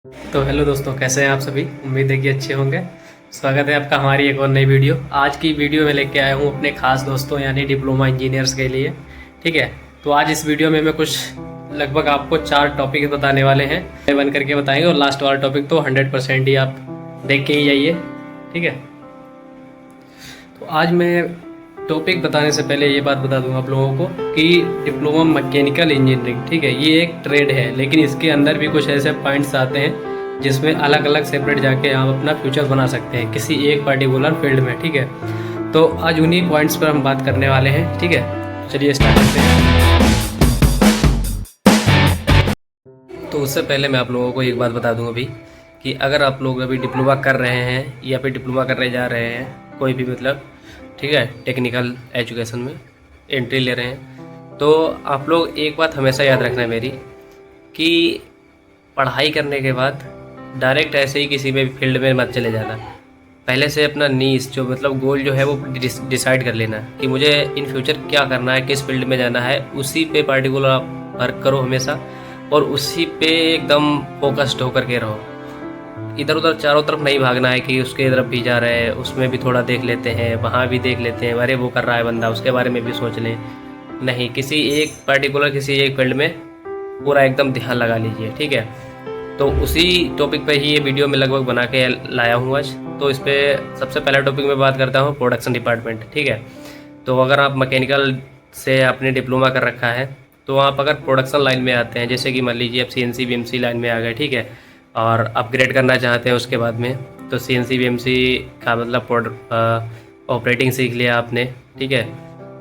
तो हेलो दोस्तों, कैसे हैं आप सभी। उम्मीद है कि अच्छे होंगे। स्वागत है आपका हमारी एक और नई वीडियो। आज की वीडियो में लेके आया हूँ अपने खास दोस्तों यानी डिप्लोमा इंजीनियर्स के लिए। ठीक है, तो आज इस वीडियो में मैं कुछ लगभग आपको 4 टॉपिक बताने वाले हैं, वन करके बताएंगे। और लास्ट वाला टॉपिक तो 100% ही आप देख के ही जाइए। ठीक है, तो आज मैं टॉपिक बताने से पहले ये बात बता दूं आप लोगों को कि डिप्लोमा मैकेनिकल इंजीनियरिंग, ठीक है, ये एक ट्रेड है, लेकिन इसके अंदर भी कुछ ऐसे पॉइंट्स आते हैं जिसमें अलग अलग सेपरेट जाके आप अपना फ्यूचर बना सकते हैं किसी एक पर्टिकुलर फील्ड में। ठीक है, तो आज उन्हीं पॉइंट्स पर हम बात करने वाले हैं। ठीक है, चलिए स्टार्ट करते हैं। तो उससे पहले मैं आप लोगों को एक बात बता दूं अभी कि अगर आप लोग अभी डिप्लोमा कर रहे हैं या फिर डिप्लोमा करने जा रहे हैं, कोई भी मतलब, ठीक है, टेक्निकल एजुकेशन में एंट्री ले रहे हैं, तो आप लोग एक बात हमेशा याद रखना है मेरी, कि पढ़ाई करने के बाद डायरेक्ट ऐसे ही किसी भी फील्ड में मत चले जाना। पहले से अपना नीश जो मतलब गोल जो है वो डिसाइड कर लेना कि मुझे इन फ्यूचर क्या करना है, किस फील्ड में जाना है, उसी पे पार्टिकुलर आप वर्क करो हमेशा, और उसी पे एकदम फोकस्ड होकर के रहो। इधर उधर चारों तरफ नहीं भागना है कि उसके तरफ भी जा रहे हैं, उसमें भी थोड़ा देख लेते हैं, वहाँ भी देख लेते हैं, अरे वो कर रहा है बंदा, उसके बारे में भी सोच लें। नहीं, किसी एक पर्टिकुलर किसी एक फील्ड में पूरा एकदम ध्यान लगा लीजिए। ठीक है, तो उसी टॉपिक पे ही ये वीडियो में लगभग बना के लाया हूँ आज। तो इस पर सबसे पहला टॉपिक में बात करता हूँ प्रोडक्शन डिपार्टमेंट। ठीक है, तो अगर आप मैकेनिकल से आपने डिप्लोमा कर रखा है, तो आप अगर प्रोडक्शन लाइन में आते हैं, जैसे कि मान लीजिए आप CNC BMC लाइन में आ गए, ठीक है, और अपग्रेड करना चाहते हैं उसके बाद में, तो CNC BMC का मतलब ऑपरेटिंग सीख लिया आपने। ठीक है,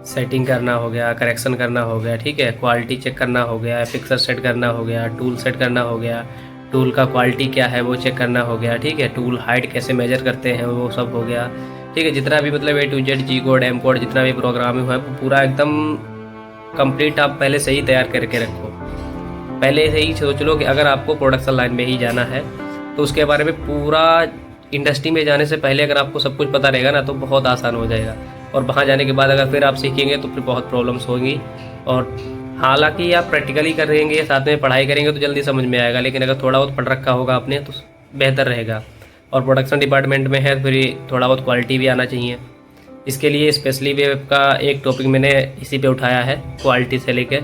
सेटिंग करना हो गया, करेक्शन करना हो गया, ठीक है, क्वालिटी चेक करना हो गया, फिक्सर सेट करना हो गया, टूल सेट करना हो गया, टूल का क्वालिटी क्या है वो चेक करना हो गया, ठीक है, टूल हाइट कैसे मेजर करते हैं वो सब हो गया। ठीक है, जितना भी मतलब A to Z G code M code जितना भी प्रोग्रामिंग है वो पूरा एकदम कंप्लीट आप पहले से ही तैयार करके रखो। पहले से ही सोच लो कि अगर आपको प्रोडक्शन लाइन में ही जाना है तो उसके बारे में पूरा इंडस्ट्री में जाने से पहले अगर आपको सब कुछ पता रहेगा ना तो बहुत आसान हो जाएगा। और वहाँ जाने के बाद अगर फिर आप सीखेंगे तो फिर बहुत प्रॉब्लम्स होंगी। और हालांकि आप प्रैक्टिकली करेंगे, साथ में पढ़ाई करेंगे तो जल्दी समझ में आएगा, लेकिन अगर थोड़ा बहुत पढ़ रखा होगा आपने तो बेहतर रहेगा। और प्रोडक्शन डिपार्टमेंट में है फिर थोड़ा बहुत क्वालिटी भी आना चाहिए। इसके लिए स्पेशली वेब का एक टॉपिक मैंने इसी पे उठाया है, क्वालिटी से लेके,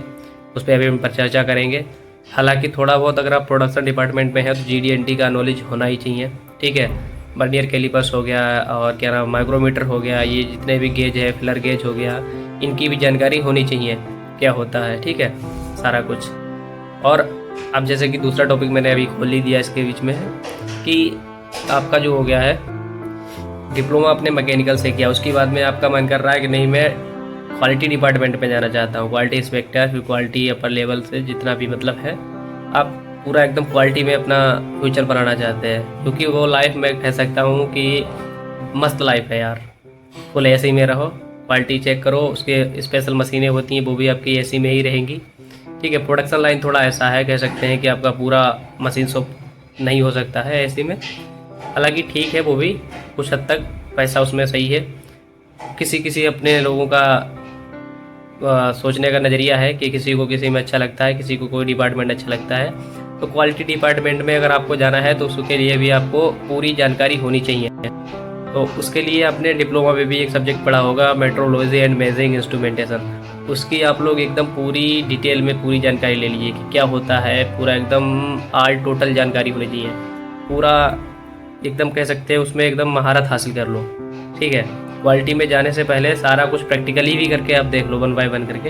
उस पर अभी हम पर चर्चा करेंगे। हालांकि थोड़ा बहुत अगर आप प्रोडक्शन डिपार्टमेंट में है तो GD&T का नॉलेज होना ही चाहिए। ठीक है, वर्नियर कैलिपर्स हो गया और क्या नाम माइक्रोमीटर हो गया, ये जितने भी गेज है, फिलर गेज हो गया, इनकी भी जानकारी होनी चाहिए क्या होता है। ठीक है, सारा कुछ। और अब जैसे कि दूसरा टॉपिक मैंने अभी खोल ही दिया इसके बीच में है कि आपका जो हो गया है डिप्लोमा अपने मैकेनिकल से किया, उसके बाद में आपका मन कर रहा है कि नहीं मैं क्वालिटी डिपार्टमेंट में जाना चाहता हूँ, क्वालिटी इंस्पेक्टर, फिर क्वालिटी अपर लेवल से जितना भी मतलब है, आप पूरा एकदम क्वालिटी में अपना फ्यूचर बनाना चाहते हैं। क्योंकि वो लाइफ मैं कह सकता हूँ कि मस्त लाइफ है यार। फुल AC में रहो, क्वालिटी चेक करो, उसके स्पेशल मशीनें होती हैं वो भी आपकी AC में ही रहेंगी। ठीक है, प्रोडक्शन लाइन थोड़ा ऐसा है, कह सकते हैं कि आपका पूरा मशीन शॉप नहीं हो सकता है AC में। हालांकि ठीक है, वो भी कुछ हद तक पैसा उसमें सही है। किसी किसी अपने लोगों का सोचने का नज़रिया है कि किसी को किसी में अच्छा लगता है, किसी को कोई डिपार्टमेंट अच्छा लगता है। तो क्वालिटी डिपार्टमेंट में अगर आपको जाना है तो उसके लिए भी आपको पूरी जानकारी होनी चाहिए। तो उसके लिए आपने डिप्लोमा में भी एक सब्जेक्ट पढ़ा होगा, मेट्रोलॉजी एंड मेजरिंग इंस्ट्रूमेंटेशन। उसकी आप लोग एकदम पूरी डिटेल में पूरी जानकारी ले लीजिए कि क्या होता है, पूरा एकदम ऑल टोटल जानकारी होनी चाहिए। पूरा एकदम कह सकते हैं उसमें एकदम महारत हासिल कर लो। ठीक है, क्वालिटी में जाने से पहले सारा कुछ प्रैक्टिकली भी करके आप देख लो 1 बाय 1 करके,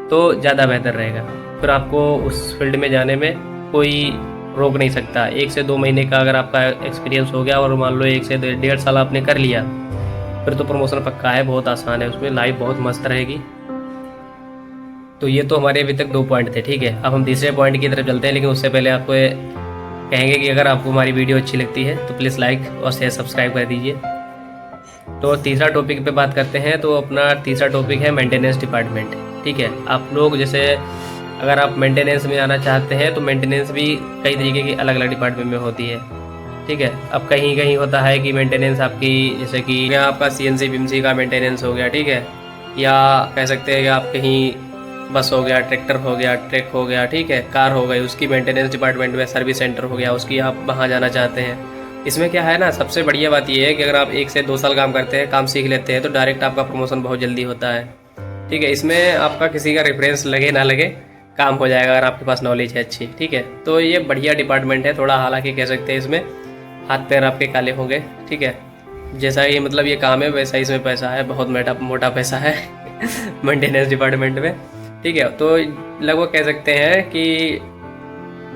तो ज़्यादा बेहतर रहेगा। फिर आपको उस फील्ड में जाने में कोई रोक नहीं सकता। 1 से 2 महीने का अगर आपका एक्सपीरियंस हो गया और मान लो 1 से 1.5 साल आपने कर लिया, फिर तो प्रमोशन पक्का है, बहुत आसान है, उसमें लाइफ बहुत मस्त रहेगी। तो ये तो हमारे अभी तक 2 पॉइंट थे। ठीक है, अब हम तीसरे पॉइंट की तरफ चलते हैं, लेकिन उससे पहले आपको कहेंगे कि अगर आपको हमारी वीडियो अच्छी लगती है तो प्लीज़ लाइक और शेयर सब्सक्राइब कर दीजिए। तो तीसरा टॉपिक पे बात करते हैं। तो अपना तीसरा टॉपिक है मेंटेनेंस डिपार्टमेंट। ठीक है, आप लोग जैसे अगर आप मेंटेनेंस में आना चाहते हैं तो मेंटेनेंस भी कई तरीके की अलग अलग डिपार्टमेंट में होती है। ठीक है, अब कहीं कहीं होता है कि मेंटेनेंस आपकी जैसे कि आपका CNC BMC का मेंटेनेंस हो गया, ठीक है, या कह सकते हैं कि आप कहीं बस हो गया, ट्रैक्टर हो गया, ट्रक हो गया, ठीक है, कार हो गई, उसकी मेंटेनेंस डिपार्टमेंट में सर्विस सेंटर हो गया, उसकी आप वहाँ जाना चाहते हैं। इसमें क्या है ना, सबसे बढ़िया बात ये है कि अगर आप 1 से 2 साल काम करते हैं, काम सीख लेते हैं, तो डायरेक्ट आपका प्रमोशन बहुत जल्दी होता है, ठीक है। इसमें आपका किसी का रेफरेंस लगे ना लगे, काम हो जाएगा अगर आपके पास नॉलेज है अच्छी, ठीक है। तो ये बढ़िया डिपार्टमेंट है, थोड़ा हालांकि कह सकते हैं इसमें हाथ पैर आपके काले होंगे, ठीक है। जैसा ये मतलब ये काम है वैसा इसमें पैसा है, बहुत मोटा पैसा है मेंटेनेंस डिपार्टमेंट में, ठीक है। तो लगभग कह सकते हैं कि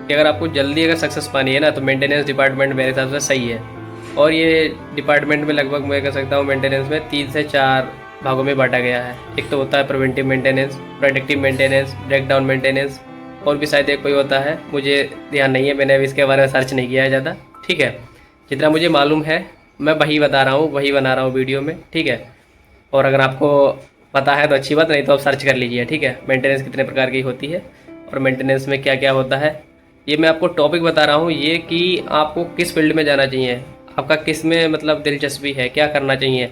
अगर आपको जल्दी अगर सक्सेस पानी है ना, तो मेंटेनेंस डिपार्टमेंट मेरे हिसाब से सही है। और ये डिपार्टमेंट में लगभग मैं कह सकता हूँ मेंटेनेंस में 3 से 4 भागों में बांटा गया है। एक तो होता है preventive maintenance, productive maintenance, breakdown maintenance, और भी शायद एक कोई होता है, मुझे ध्यान नहीं है, मैंने अभी इसके बारे में सर्च नहीं किया है ज़्यादा, ठीक है। जितना मुझे मालूम है मैं वही बता रहा हूँ, वही बना रहा हूँ वीडियो में, ठीक है। और अगर आपको पता है तो अच्छी बात, नहीं तो आप सर्च कर लीजिए, ठीक है। मेंटेनेंस कितने प्रकार की होती है और मेंटेनेंस में क्या क्या होता है, ये मैं आपको टॉपिक बता रहा हूँ, ये कि आपको किस फील्ड में जाना चाहिए, आपका किस में मतलब दिलचस्पी है, क्या करना चाहिए।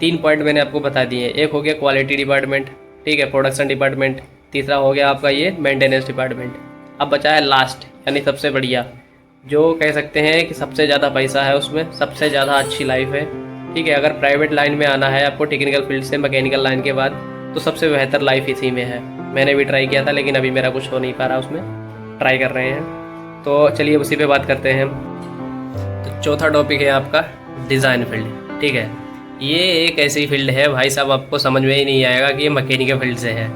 3 पॉइंट मैंने आपको बता दिए। एक हो गया क्वालिटी डिपार्टमेंट, ठीक है, प्रोडक्शन डिपार्टमेंट, तीसरा हो गया आपका ये मेंटेनेंस डिपार्टमेंट। अब बचा है लास्ट, यानी सबसे बढ़िया, जो कह सकते हैं कि सबसे ज़्यादा पैसा है उसमें, सबसे ज़्यादा अच्छी लाइफ है, ठीक है। अगर प्राइवेट लाइन में आना है आपको टेक्निकल फील्ड से, मैकेनिकल लाइन के बाद, तो सबसे बेहतर लाइफ इसी में है। मैंने भी ट्राई किया था लेकिन अभी मेरा कुछ हो नहीं पा रहा उसमें, ट्राई कर रहे हैं। तो चलिए उसी पे बात करते हैं। तो चौथा टॉपिक है आपका डिज़ाइन फील्ड, ठीक है। ये एक ऐसी फील्ड है भाई साहब, आपको समझ में ही नहीं आएगा कि ये मैकेनिकल फील्ड से है।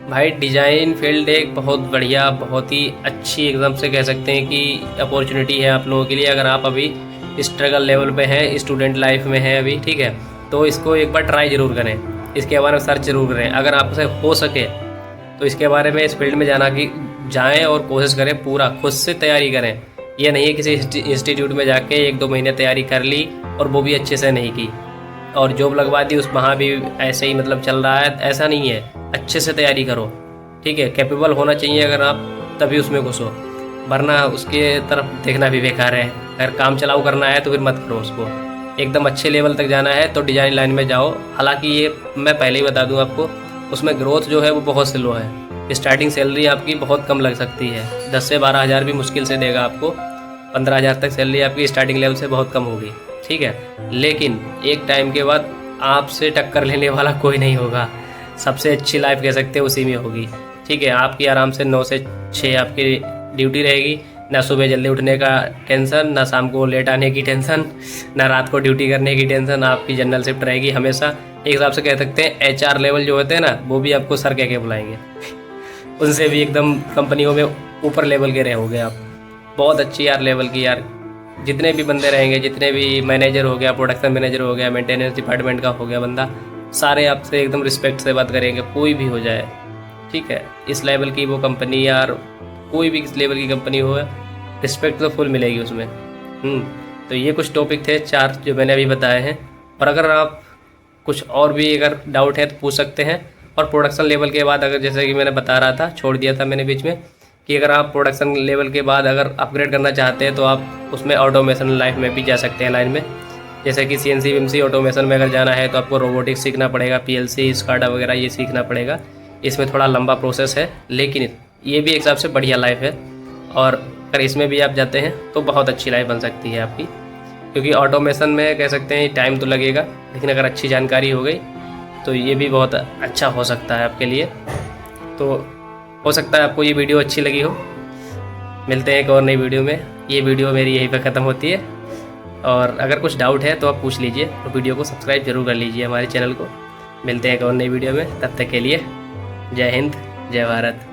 भाई डिज़ाइन फील्ड एक बहुत बढ़िया, बहुत ही अच्छी एकदम से कह सकते हैं कि अपॉर्चुनिटी है आप लोगों के लिए। अगर आप अभी स्ट्रगल लेवल पे हैं, स्टूडेंट लाइफ में हैं अभी, ठीक है, तो इसको एक बार ट्राई ज़रूर करें, इसके बारे में सर्च ज़रूर करें। अगर आपसे हो सके तो इसके बारे में, इस फील्ड में जाएँ और कोशिश करें, पूरा खुद से तैयारी करें। ये नहीं है किसी इंस्टीट्यूट में जाके 1-2 महीने तैयारी कर ली और वो भी अच्छे से नहीं की और जॉब लगवा दी, उस वहाँ भी ऐसे ही मतलब चल रहा है, ऐसा नहीं है। अच्छे से तैयारी करो, ठीक है। कैपेबल होना चाहिए अगर आप, तभी उसमें घुसो, वरना उसके तरफ देखना भी बेकार है। अगर काम चलाऊ करना है तो फिर मत करो उसको। एकदम अच्छे लेवल तक जाना है तो डिज़ाइन लाइन में जाओ। हालांकि ये मैं पहले ही बता दूं आपको, उसमें ग्रोथ जो है वो बहुत स्लो है। स्टार्टिंग सैलरी आपकी बहुत कम लग सकती है, 10 से 12 हज़ार भी मुश्किल से देगा आपको। 15 हज़ार तक सैलरी आपकी स्टार्टिंग लेवल से बहुत कम होगी, ठीक है। लेकिन एक टाइम के बाद आपसे टक्कर लेने वाला कोई नहीं होगा। सबसे अच्छी लाइफ कह सकते हैं उसी में होगी, ठीक है। आपकी आराम से 9 से 6 आपकी ड्यूटी रहेगी, ना सुबह जल्दी उठने का टेंशन, ना शाम को लेट आने की टेंशन, ना रात को ड्यूटी करने की टेंशन। आपकी जनरल शिफ्ट रहेगी हमेशा। एक हिसाब से कह सकते हैं HR लेवल जो होते हैं ना, वो भी आपको सर कह के बुलाएंगे उनसे भी एकदम कंपनियों में ऊपर लेवल के रहोगे आप। बहुत अच्छी यार लेवल की यार, जितने भी बंदे रहेंगे, जितने भी मैनेजर हो गया, प्रोडक्शन मैनेजर हो गया, मेंटेनेंस डिपार्टमेंट का हो गया बंदा, सारे आपसे एकदम रिस्पेक्ट से बात करेंगे, कोई भी हो जाए, ठीक है। इस लेवल की वो कंपनी यार, कोई भी इस लेवल की कंपनी हो, रिस्पेक्ट तो फुल मिलेगी उसमें। तो ये कुछ टॉपिक थे 4 जो मैंने अभी बताए हैं। और अगर आप कुछ और भी अगर डाउट है तो पूछ सकते हैं। और प्रोडक्शन लेवल के बाद अगर, जैसे कि मैंने बता रहा था, छोड़ दिया था मैंने बीच में, कि अगर आप प्रोडक्शन लेवल के बाद अगर अपग्रेड करना चाहते हैं तो आप उसमें ऑटोमेशन लाइफ में भी जा सकते हैं लाइन में। जैसे कि CNC विमसी ऑटोमेशन में अगर जाना है तो आपको रोबोटिक्स सीखना पड़ेगा, PLC SCADA वगैरह ये सीखना पड़ेगा। इसमें थोड़ा लंबा प्रोसेस है, लेकिन ये भी एक हिसाब से बढ़िया लाइफ है। और अगर इसमें भी आप जाते हैं तो बहुत अच्छी लाइफ बन सकती है आपकी, क्योंकि ऑटोमेशन में कह सकते हैं टाइम तो लगेगा, लेकिन अगर अच्छी जानकारी हो गई तो ये भी बहुत अच्छा हो सकता है आपके लिए। तो हो सकता है आपको ये वीडियो अच्छी लगी हो। मिलते हैं एक और नई वीडियो में। ये वीडियो मेरी यहीं पर ख़त्म होती है, और अगर कुछ डाउट है तो आप पूछ लीजिए। तो वीडियो को सब्सक्राइब जरूर कर लीजिए हमारे चैनल को। मिलते हैं एक और नई वीडियो में, तब तक के लिए जय हिंद, जय भारत।